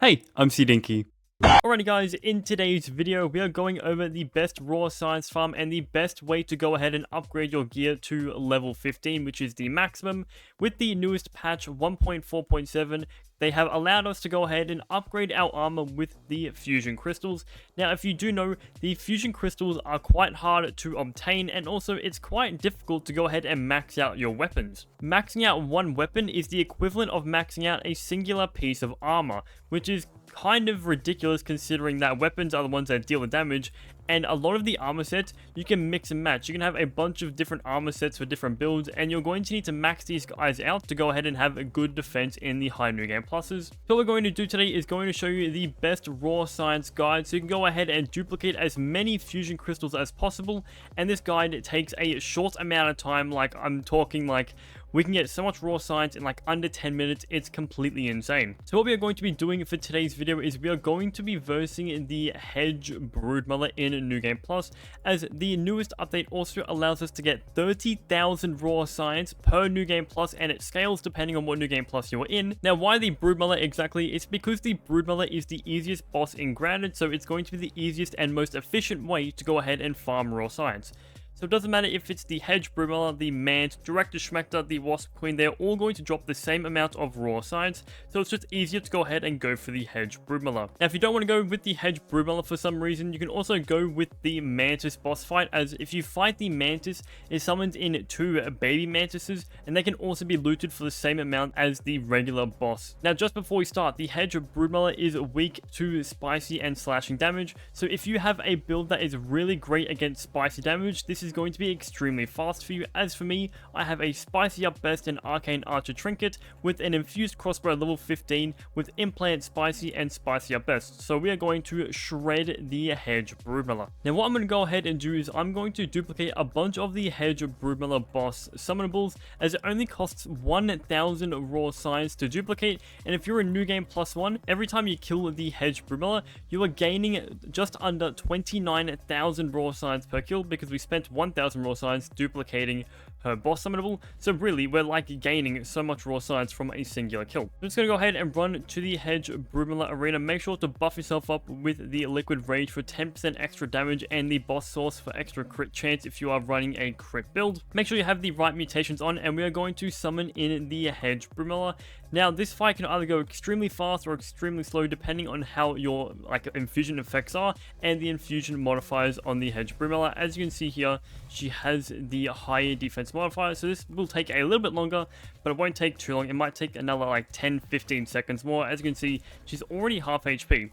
Hey, I'm CDiinky. Alrighty guys, in today's video we are going over the best raw science farm and the best way to go ahead and upgrade your gear to level 15, which is the maximum. With the newest patch 1.4.7, they have allowed us to go ahead and upgrade our armor with the fusion crystals. Now, if you do know, the fusion crystals are quite hard to obtain, and also it's quite difficult to go ahead and max out your weapons. Maxing out one weapon is the equivalent of maxing out a singular piece of armor, which is kind of ridiculous considering that weapons are the ones that deal the damage, and a lot of the armor sets you can mix and match. You can have a bunch of different armor sets for different builds, and you're going to need to max these guys out to go ahead and have a good defense in the high new game pluses. So what we're going to do today is going to show you the best raw science guide, so you can go ahead and duplicate as many fusion crystals as possible. And this guide takes a short amount of time, like I'm talking like we can get so much raw science in like under 10 minutes. It's completely insane. So what we are going to be doing for today's video is we are going to be versing the Hedge Broodmother in New Game Plus, as the newest update also allows us to get 30,000 raw science per New Game Plus, and it scales depending on what New Game Plus you're in. Now, why the Broodmother exactly? It's because the Broodmother is the easiest boss in Granted, so it's going to be the easiest and most efficient way to go ahead and farm raw science. So it doesn't matter if it's the Hedge Broodmother, the Mant, Director Schmecter, the Wasp Queen, they're all going to drop the same amount of raw science, so it's just easier to go ahead and go for the Hedge Broodmother. Now, if you don't want to go with the Hedge Broodmother for some reason, you can also go with the Mantis boss fight, as if you fight the Mantis, it summons in 2 baby Mantises, and they can also be looted for the same amount as the regular boss. Now, just before we start, the Hedge Broodmother is weak to spicy and slashing damage, so if you have a build that is really great against spicy damage, this is going to be extremely fast for you. As for me, I have a spicy up best and arcane archer trinket with an infused crossbow level 15 with implant spicy and spicy up best, so we are going to shred the Hedge Broodmother. Now what I'm going to go ahead and do is I'm going to duplicate a bunch of the Hedge Broodmother boss summonables, as it only costs 1,000 raw science to duplicate, and if you're a New Game Plus 1, every time you kill the Hedge Broodmother, you are gaining just under 29,000 raw science per kill, because we spent 1,000 raw science duplicating her boss summonable. So really, we're like gaining so much raw science from a singular kill. I'm just going to go ahead and run to the Hedge Broodmother arena. Make sure to buff yourself up with the Liquid Rage for 10% extra damage and the Boss Source for extra crit chance if you are running a crit build. Make sure you have the right mutations on, and we are going to summon in the Hedge Broodmother. Now, this fight can either go extremely fast or extremely slow depending on how your like infusion effects are and the infusion modifiers on the Hedge Broodmother. As you can see here, she has the higher defense modifier, so this will take a little bit longer, but it won't take too long. It might take another like 10-15 seconds more. As you can see, she's already half HP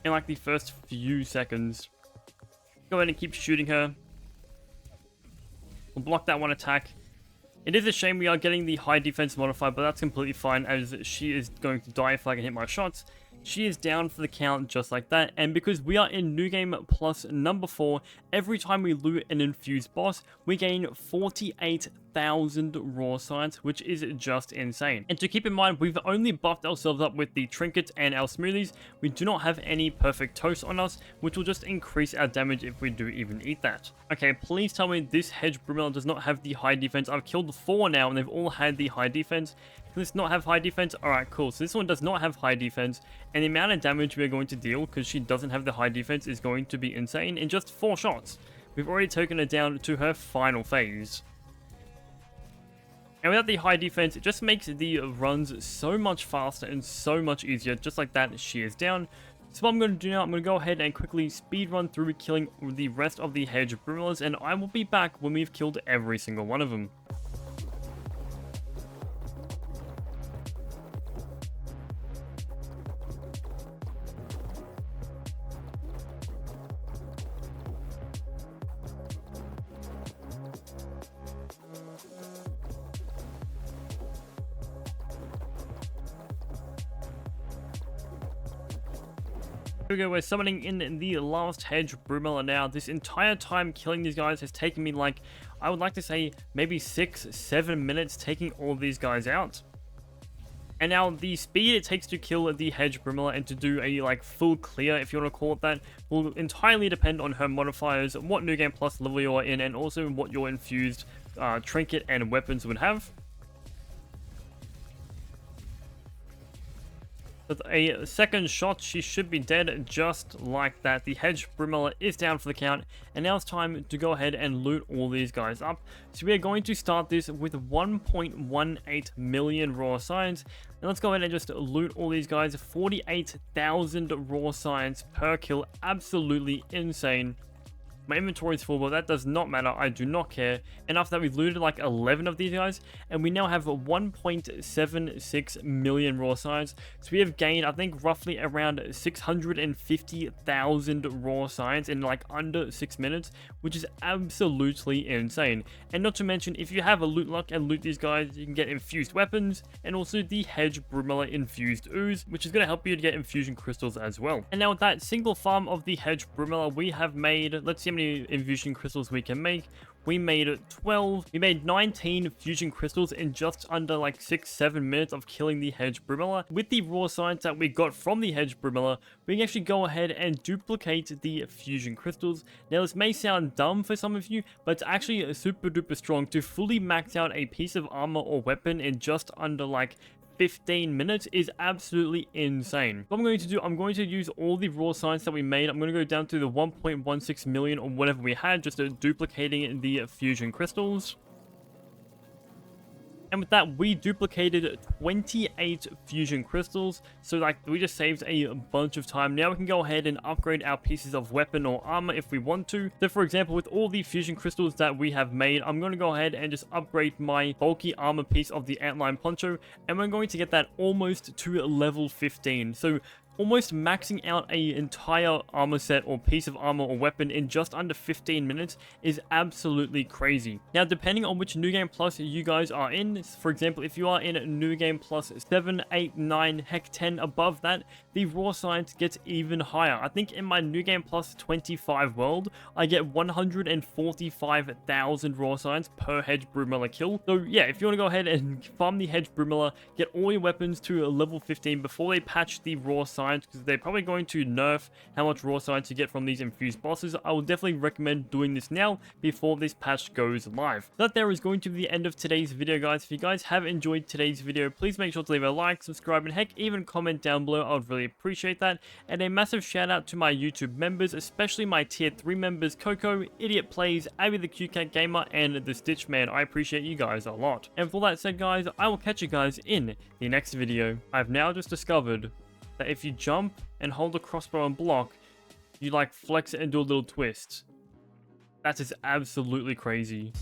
in like the first few seconds. Go ahead and keep shooting her. We'll block that one attack. It is a shame we are getting the high defense modifier, but that's completely fine, as she is going to die if I can hit my shots. She is down for the count just like that, and because we are in New Game Plus number 4, every time we loot an infused boss, we gain 48,000 raw science, which is just insane. And to keep in mind, we've only buffed ourselves up with the trinkets and our smoothies. We do not have any perfect toast on us, which will just increase our damage if we do even eat that. Okay, please tell me this Hedge Broodmother does not have the high defense. I've killed 4 now, and they've all had the high defense. Does this not have high defense? Alright, cool. So this one does not have high defense, and the amount of damage we are going to deal, because she doesn't have the high defense, is going to be insane. In just 4 shots, we've already taken her down to her final phase. And without the high defense, it just makes the runs so much faster and so much easier. Just like that, she is down. So what I'm going to do now, I'm going to go ahead and quickly speed run through killing the rest of the Hedge Broodmothers, and I will be back when we've killed every single one of them. Here we go, we're summoning in the last Hedge Broodmother now. This entire time killing these guys has taken me like, I would like to say, maybe 6-7 minutes taking all these guys out. And now the speed it takes to kill the Hedge Broodmother and to do a like full clear, if you want to call it that, will entirely depend on her modifiers, what New Game Plus level you are in, and also what your infused trinket and weapons would have. With a second shot, she should be dead just like that. The hedge brimella is down for the count, and now it's time to go ahead and loot all these guys up. So we are going to start this with 1.18 million raw science. Now let's go ahead and just loot all these guys. 48,000 raw science per kill. Absolutely insane. My inventory is full, but that does not matter. I do not care. And after that, we've looted like 11 of these guys, and we now have 1.76 million raw science. So we have gained, I think, roughly around 650,000 raw science in like under 6 minutes, which is absolutely insane. And not to mention, if you have a loot luck and loot these guys, you can get infused weapons, and also the hedge brimella infused ooze, which is going to help you to get infusion crystals as well. And now with that single farm of the hedge brimella, we have made, let's see how many infusion crystals we can make. We made 12. We made 19 fusion crystals in just under like 6-7 minutes of killing the hedge brimella. With the raw science that we got from the hedge brimella, we can actually go ahead and duplicate the fusion crystals. Now this may sound dumb for some of you, but it's actually super duper strong to fully max out a piece of armor or weapon in just under like 15 minutes is absolutely insane. What I'm going to do, I'm going to use all the raw science that we made. I'm going to go down to the 1.16 million or whatever we had, just duplicating the fusion crystals. And with that, we duplicated 28 fusion crystals. So like, we just saved a bunch of time. Now we can go ahead and upgrade our pieces of weapon or armor if we want to. So for example, with all the fusion crystals that we have made, I'm going to go ahead and just upgrade my bulky armor piece of the antlion poncho. And we're going to get that almost to level 15. So almost maxing out an entire armor set or piece of armor or weapon in just under 15 minutes is absolutely crazy. Now, depending on which New Game Plus you guys are in, for example, if you are in New Game Plus 7, 8, 9, heck 10, above that, the raw science gets even higher. I think in my New Game Plus 25 world, I get 145,000 raw science per hedge brimella kill. So yeah, if you want to go ahead and farm the hedge brimella, get all your weapons to a level 15 before they patch the raw science, because they're probably going to nerf how much raw science you get from these infused bosses. I will definitely recommend doing this now before this patch goes live. That there is going to be the end of today's video, guys. If you guys have enjoyed today's video, please make sure to leave a like, subscribe, and heck, even comment down below. I would really appreciate that. And a massive shout out to my YouTube members, especially my tier 3 members, Coco, Idiot Plays, Abby the Cute Cat Gamer, and the Stitch Man. I appreciate you guys a lot. And with all that said, guys, I will catch you guys in the next video. I've now just discovered that if you jump and hold the crossbow and block, you like flex it and do a little twist. That is absolutely crazy.